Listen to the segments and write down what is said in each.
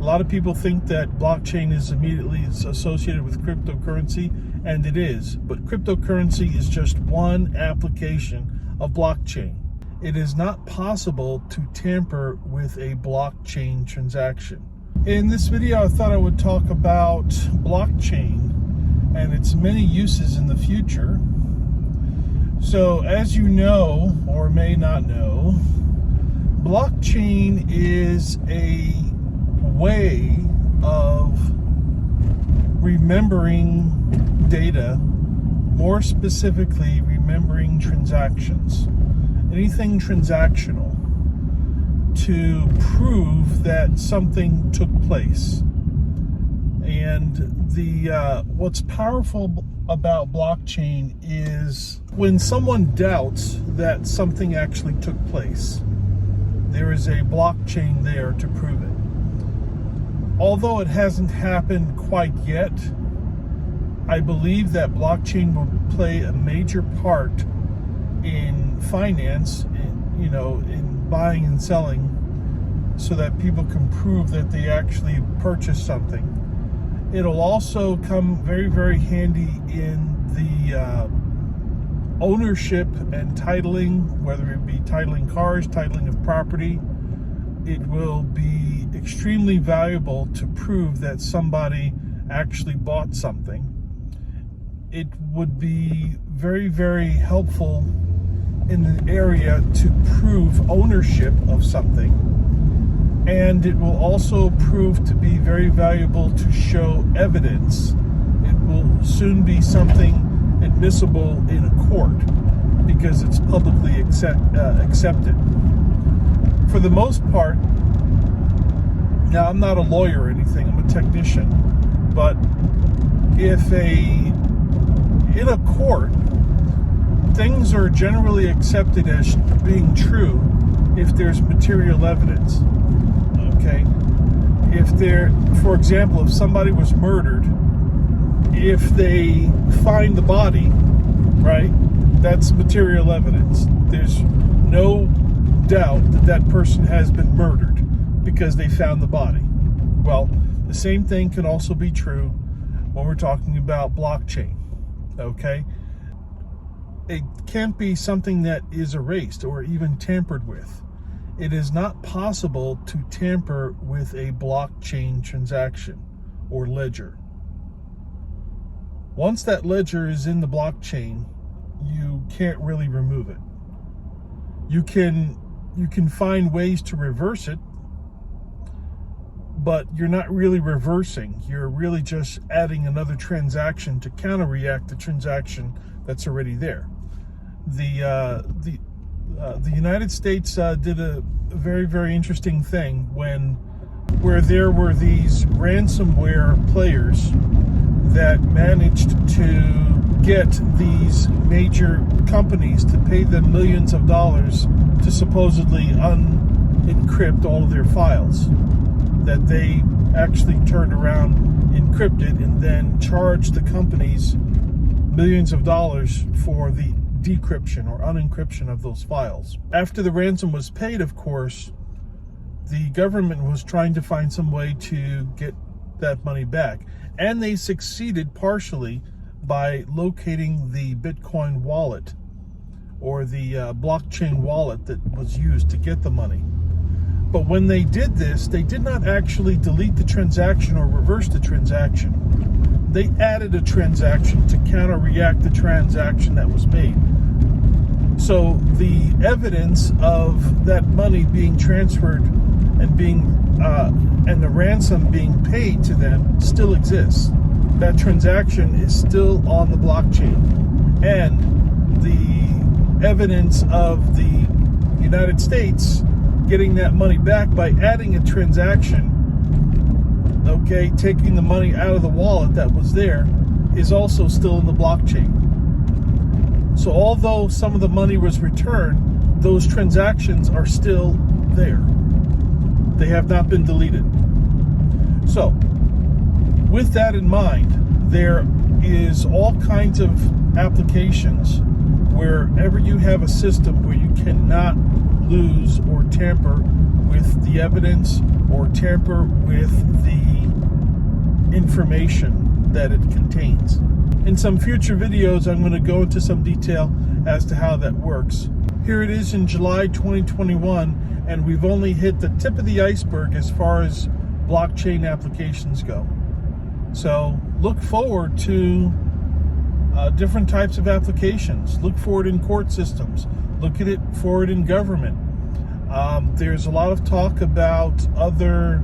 A lot of people think that blockchain is immediately associated with cryptocurrency, and it is. But cryptocurrency is just one application of blockchain. It is not possible to tamper with a blockchain transaction. In this video, I thought I would talk about blockchain and its many uses in the future. So, as you know, or may not know, blockchain is a way of remembering data, more specifically remembering transactions, anything transactional, to prove that something took place. And what's powerful about blockchain is when someone doubts that something actually took place, there is a blockchain there to prove it. Although it hasn't happened quite yet, I believe that blockchain will play a major part in finance, in buying and selling, so that people can prove that they actually purchased something. It'll also come very, very handy in the ownership and titling, whether it be titling cars, titling of property. It will be extremely valuable to prove that somebody actually bought something. It would be very, very helpful in the area to prove ownership of something. And it will also prove to be very valuable to show evidence. It will soon be something admissible in a court because it's publicly accepted. For the most part, now I'm not a lawyer or anything, I'm a technician, but in a court, things are generally accepted as being true if there's material evidence. Okay? For example, if somebody was murdered, if they find the body, right, that's material evidence. There's no doubt that that person has been murdered because they found the body. Well, the same thing can also be true when we're talking about blockchain. Okay? It can't be something that is erased or even tampered with. It is not possible to tamper with a blockchain transaction or ledger. Once that ledger is in the blockchain, you can't really remove it. You can find ways to reverse it, but you're not really reversing. You're really just adding another transaction to counter-react the transaction that's already there. The United States did a very, very interesting thing where there were these ransomware players that managed to get these major companies to pay them millions of dollars to supposedly unencrypt all of their files, that they actually turned around, encrypted, and then charged the companies millions of dollars for the decryption or unencryption of those files. After the ransom was paid, of course, the government was trying to find some way to get that money back. And they succeeded partially by locating the Bitcoin wallet or the blockchain wallet that was used to get the money. But when they did this, they did not actually delete the transaction or reverse the transaction. They added a transaction to counter-react the transaction that was made. So the evidence of that money being transferred and the ransom being paid to them still exists. That transaction is still on the blockchain. And the evidence of the United States getting that money back by adding a transaction, okay, taking the money out of the wallet that was there, is also still in the blockchain. So although some of the money was returned, those transactions are still there. They have not been deleted. So, with that in mind, there is all kinds of applications wherever you have a system where you cannot lose or tamper with the evidence or tamper with information that it contains. In some future videos, I'm going to go into some detail as to how that works. Here it is in July 2021, and we've only hit the tip of the iceberg as far as blockchain applications go. So look forward to different types of applications. Look for it in court systems. Look for it in government. There's a lot of talk about other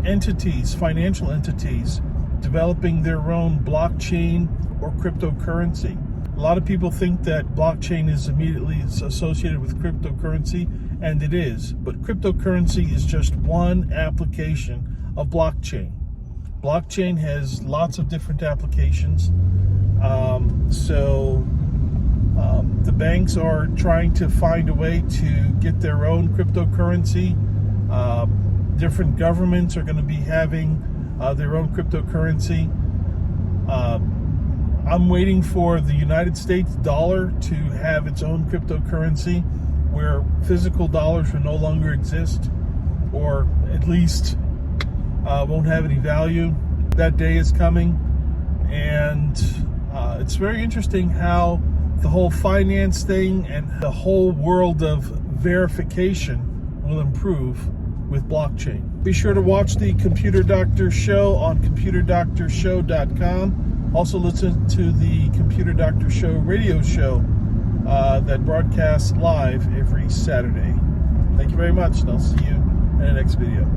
entities, financial entities, developing their own blockchain or cryptocurrency. A lot of people think that blockchain is immediately associated with cryptocurrency, and it is. But cryptocurrency is just one application of blockchain. Blockchain has lots of different applications. The banks are trying to find a way to get their own cryptocurrency. Different governments are going to be having their own cryptocurrency. I'm waiting for the United States dollar to have its own cryptocurrency where physical dollars will no longer exist, or at least won't have any value. That day is coming, and it's very interesting how the whole finance thing and the whole world of verification will improve with blockchain. Be sure to watch the Computer Doctor Show on computerdoctorshow.com. Also listen to the Computer Doctor Show radio show that broadcasts live every Saturday. Thank you very much, and I'll see you in the next video.